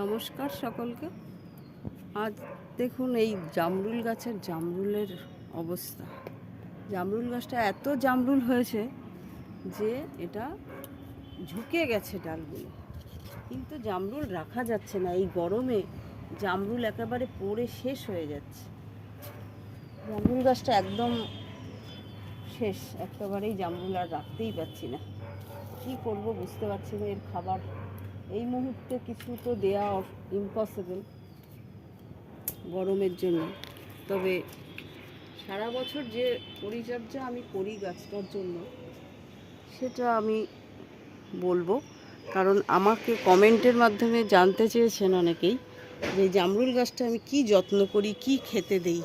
নমস্কার সকলকে। আজ দেখুন এই জামরুল গাছের জামরুলের অবস্থা। জামরুল গাছটা এত জামরুল হয়েছে যে এটা ঝুঁকে গেছে ডালগুলো, কিন্তু জামরুল রাখা যাচ্ছে না। এই গরমে জামরুল একেবারে পড়ে শেষ হয়ে যাচ্ছে। জামরুল গাছটা একদম শেষ, একেবারেই জামরুল আর রাখতেই পারছি না। কী করব বুঝতে পারছি না। এর খাবার এই মুহূর্তে কিছু তো দেওয়া ইম্পসিবল গরমের জন্য, তবে সারা বছর যে পরিচর্যা আমি করি গাছটার জন্য সেটা আমি বলবো। কারণ আমাকে কমেন্টের মাধ্যমে জানতে চেয়েছেন অনেকেই যে জামরুল গাছটা আমি কি যত্ন করি, কি খেতে দেই।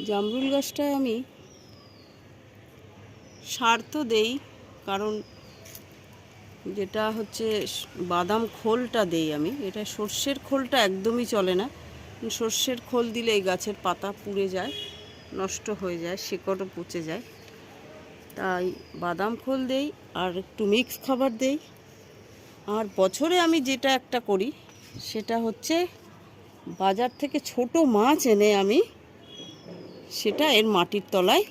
জামরুল গাছটায় আমি সার তো দেই, কারণ যেটা হচ্ছে বাদাম খোলটা দেই আমি। এটা সর্ষের খোলটা একদমই চলে না। সর্ষের খোল দিলে এই গাছের পাতা পুড়ে যায়, নষ্ট হয়ে যায়, শিকড়ও পচে যায়। তাই বাদাম খোল দেই আর একটু মিক্স খাবার দেই। আর বছরে আমি যেটা একটা করি সেটা হচ্ছে বাজার থেকে ছোট মাছ এনে আমি সেটা এর মাটির তলায়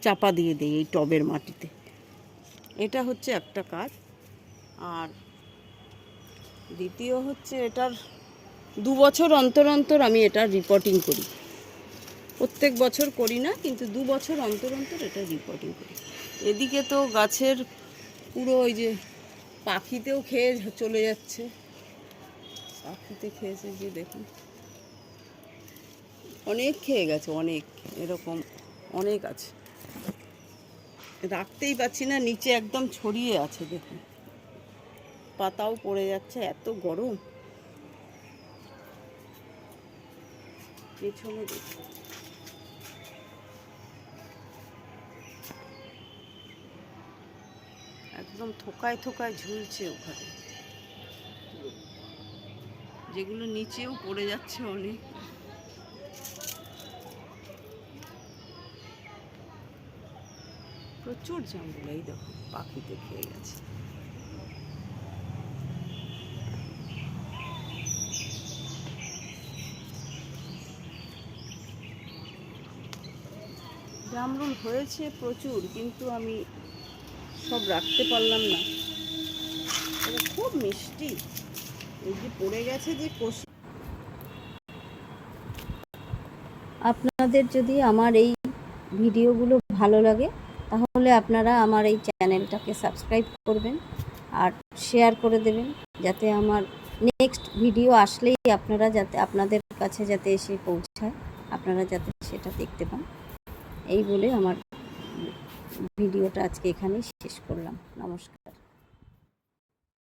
চাপা দিয়ে দিই, এই টবের মাটিতে। এটা হচ্ছে একটা কাজ। আর দ্বিতীয় হচ্ছে এটার 2 বছর অন্তর অন্তর আমি এটার রিপোর্টিং করি। প্রত্যেক বছর করি না, কিন্তু 2 বছর অন্তর অন্তর এটা রিপোর্টিং করি। এদিকে তো গাছের পুরো ওই যে পাখিতেও খেয়ে চলে যাচ্ছে। পাখিতে খেয়েছে যে দেখুন, অনেক খেয়ে গেছে, অনেক, এরকম অনেক আছে। রাখতেই পারছি না, নিচে একদম ছড়িয়ে আছে দেখুন, পাতাও পড়ে যাচ্ছে, এত গরম। পেছনে দেখুন, একদম থোকায় থোকায় ঝুলছে ওখানে, যেগুলো নিচেও পড়ে যাচ্ছে অনেক। প্রচুর জামরুল, এই দেখো পাখিতে খেয়ে গেছে। জামরুল হয়েছে প্রচুর, কিন্তু আমি সব রাখতে পারলাম না। এটা খুব মিষ্টি, এই যে পড়ে গেছে যে কষি। আপনাদের যদি আমার এই ভিডিওগুলো ভালো লাগে তাহলে আপনারা আমার এই চ্যানেলটাকে সাবস্ক্রাইব করবেন আর শেয়ার করে দেবেন, যাতে আমার নেক্সট ভিডিও আসলেই আপনাদের কাছে যাতে এসে পৌঁছায়, আপনারা যাতে সেটা দেখতে পান। এই বলে আমার ভিডিওটা আজকে এখানেই শেষ করলাম। নমস্কার।